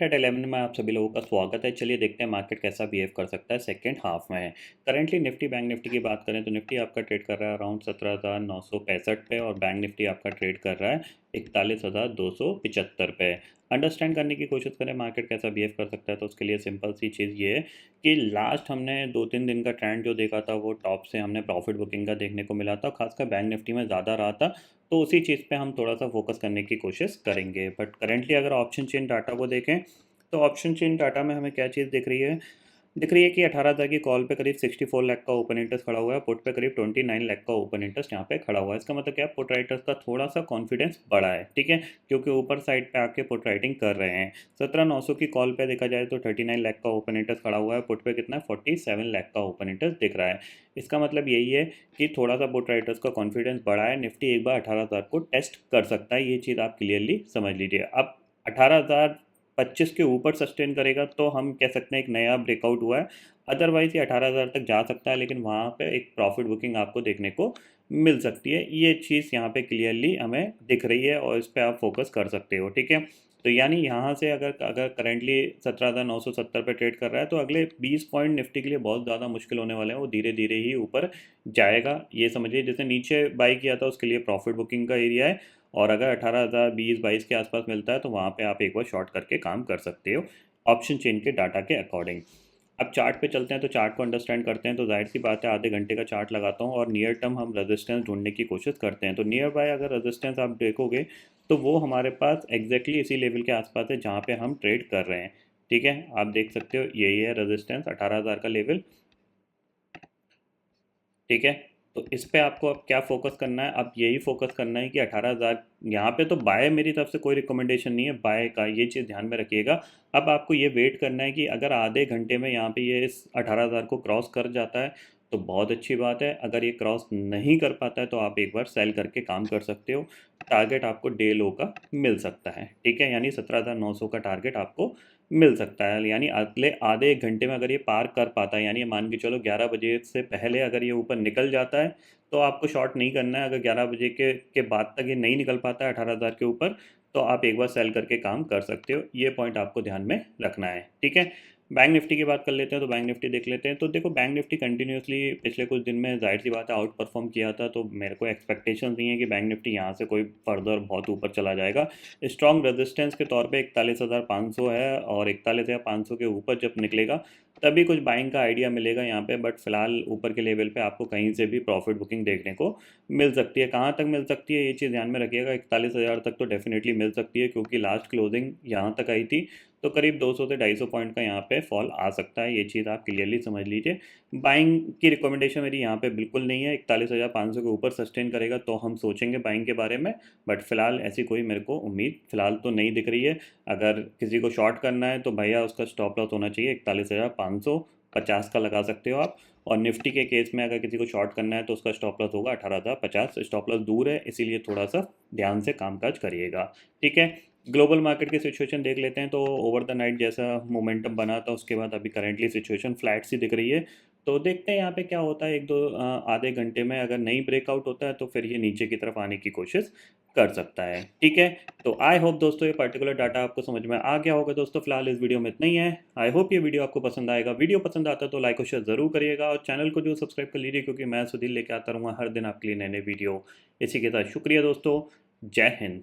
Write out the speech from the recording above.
Market at 11 में आप सभी लोगों का स्वागत है। चलिए देखते हैं मार्केट कैसा बिहेव कर सकता है सेकंड हाफ में। करंटली निफ्टी बैंक निफ्टी की बात करें तो निफ्टी आपका ट्रेड कर रहा है अराउंड 17,965 पे और बैंक निफ्टी आपका ट्रेड कर रहा है 41,275 पे। अंडरस्टैंड करने की कोशिश करें मार्केट कैसा बिहेव कर सकता है तो उसके लिए सिंपल सी चीज़ ये है कि लास्ट हमने 2-3 दिन का ट्रेंड जो देखा था वो टॉप से हमने प्रॉफिट बुकिंग का देखने को मिला था, खासकर बैंक निफ्टी में ज़्यादा रहा था। तो उसी चीज़ पे हम थोड़ा सा फोकस करने की कोशिश करेंगे। बट करेंटली अगर ऑप्शन चेन डाटा को देखें तो ऑप्शन चेन डाटा में हमें क्या चीज़ दिख रही है कि 18,000 की कॉल पे करीब 64 लाख का ओपन इंटरेस्ट खड़ा हुआ है, पुट पे करीब 29 लाख का ओपन इंटरेस्ट यहाँ पे खड़ा हुआ है। इसका मतलब क्या है, पुट राइटर्स का थोड़ा सा कॉन्फिडेंस बढ़ा है, ठीक है, क्योंकि ऊपर साइड पे आके पुट राइटिंग कर रहे हैं। 17,900 की कॉल पे देखा जाए तो 39 लाख का ओपन इंटरेस्ट खड़ा हुआ है, पुट पे कितना है 47 लाख का ओपन इंटरेस्ट दिख रहा है। इसका मतलब यही है कि थोड़ा सा पुट राइटर्स का कॉन्फिडेंस बढ़ा है, निफ्टी एक बार 18,000 को टेस्ट कर सकता है, ये चीज़ आप क्लियरली समझ लीजिए। अब 18,025 के ऊपर सस्टेन करेगा तो हम कह सकते हैं एक नया ब्रेकआउट हुआ है, अदरवाइज ये 18,000 तक जा सकता है, लेकिन वहाँ पे एक प्रॉफिट बुकिंग आपको देखने को मिल सकती है। ये चीज़ यहाँ पे क्लियरली हमें दिख रही है और इस पर आप फोकस कर सकते हो, ठीक है। तो यानी यहाँ से अगर अगर करेंटली 17,970 पे ट्रेड कर रहा है तो अगले 20 पॉइंट निफ्टी के लिए बहुत ज़्यादा मुश्किल होने वाले हैं, वो धीरे धीरे ही ऊपर जाएगा, ये समझिए। जैसे नीचे बाई किया था उसके लिए प्रॉफिट बुकिंग का एरिया है, और अगर 18,000 20-22 के आसपास मिलता है तो वहाँ पे आप एक बार शॉर्ट करके काम कर सकते हो ऑप्शन चेन के डाटा के अकॉर्डिंग। अब चार्ट पे चलते हैं तो चार्ट को अंडरस्टैंड करते हैं। तो जाहिर सी बात है आधे घंटे का चार्ट लगाता हूँ और नियर टर्म हम रेजिस्टेंस ढूंढने की कोशिश करते हैं। तो नियर बाय अगर रेजिस्टेंस आप देखोगे तो वो हमारे पास एग्जैक्टली इसी लेवल के आसपास है जहाँ पे हम ट्रेड कर रहे हैं, ठीक है। आप देख सकते हो यही है रेजिस्टेंस 18,000 का लेवल, ठीक है। तो इस पे आपको अब क्या फोकस करना है, अब यही फोकस करना है कि 18,000 यहाँ पे तो बाय मेरी तरफ से कोई रिकमेंडेशन नहीं है बाय का, ये चीज़ ध्यान में रखिएगा। अब आपको ये वेट करना है कि अगर आधे घंटे में यहाँ पे ये इस 18,000 को क्रॉस कर जाता है तो बहुत अच्छी बात है, अगर ये क्रॉस नहीं कर पाता है तो आप एक बार सेल करके काम कर सकते हो। टारगेट आपको डे लो का मिल सकता है, ठीक है, यानी 17,900 का टारगेट आपको मिल सकता है। यानी अगले आधे एक घंटे में अगर ये पार कर पाता है, यानी मान के चलो 11 बजे से पहले अगर ये ऊपर निकल जाता है तो आपको शॉर्ट नहीं करना है। अगर 11 बजे के बाद तक ये नहीं निकल पाता है 18,000 के ऊपर तो आप एक बार सेल करके काम कर सकते हो, ये पॉइंट आपको ध्यान में रखना है, ठीक है। बैंक निफ्टी की बात कर लेते हैं तो बैंक निफ्टी देख लेते हैं। तो देखो बैंक निफ्टी कंटिन्यूसली पिछले कुछ दिन में जाहिर सी बात है आउट परफॉर्म किया था, तो मेरे को एक्सपेक्टेशन नहीं है कि बैंक निफ्टी यहाँ से कोई फर्दर बहुत ऊपर चला जाएगा। स्ट्रॉन्ग रेजिस्टेंस के तौर पे 41,500 है, और 41,500 के ऊपर जब निकलेगा तभी कुछ बाइंग का आइडिया मिलेगा यहाँ पे। बट फिलहाल ऊपर के लेवल पे आपको कहीं से भी प्रॉफिट बुकिंग देखने को मिल सकती है। कहाँ तक मिल सकती है ये चीज़ ध्यान में रखिएगा, 41,000 तक तो डेफिनेटली मिल सकती है, क्योंकि लास्ट क्लोजिंग यहाँ तक आई थी तो करीब 200 से 250 पॉइंट का यहाँ पे फॉल आ सकता है, ये चीज़ आप क्लियरली समझ लीजिए। बाइंग की रिकमेंडेशन मेरी यहाँ पे बिल्कुल नहीं है, 41,500 के ऊपर सस्टेन करेगा तो हम सोचेंगे बाइंग के बारे में, बट फिलहाल ऐसी कोई मेरे को उम्मीद फिलहाल तो नहीं दिख रही है। अगर किसी को शॉर्ट करना है तो भैया उसका स्टॉप लॉस होना चाहिए 41,550 का लगा सकते हो आप। और निफ्टी के केस में अगर किसी को शॉर्ट करना है तो उसका स्टॉप लॉस होगा 18,050, स्टॉप लॉस दूर है इसीलिए थोड़ा सा ध्यान से कामकाज करिएगा, ठीक है। ग्लोबल मार्केट की सिचुएशन देख लेते हैं। तो ओवर द नाइट जैसा मोमेंटम बना था उसके बाद अभी करेंटली सिचुएशन फ्लैट सी दिख रही है। तो देखते हैं यहाँ पे क्या होता है, एक दो आधे घंटे में अगर नहीं ब्रेकआउट होता है तो फिर ये नीचे की तरफ आने की कोशिश कर सकता है, ठीक है। तो आई होप दोस्तों ये पर्टिकुलर डाटा आपको समझ में आ गया होगा। दोस्तों फिलहाल इस वीडियो में इतना ही है। आई होप ये वीडियो आपको पसंद आएगा। वीडियो पसंद आता है तो लाइक और शेयर जरूर करिएगा, और चैनल को जो सब्सक्राइब कर लीजिए, क्योंकि मैं सुधीर लेके आता रहूँगा हर दिन आपके लिए नए नए वीडियो। इसी के साथ शुक्रिया दोस्तों, जय हिंद।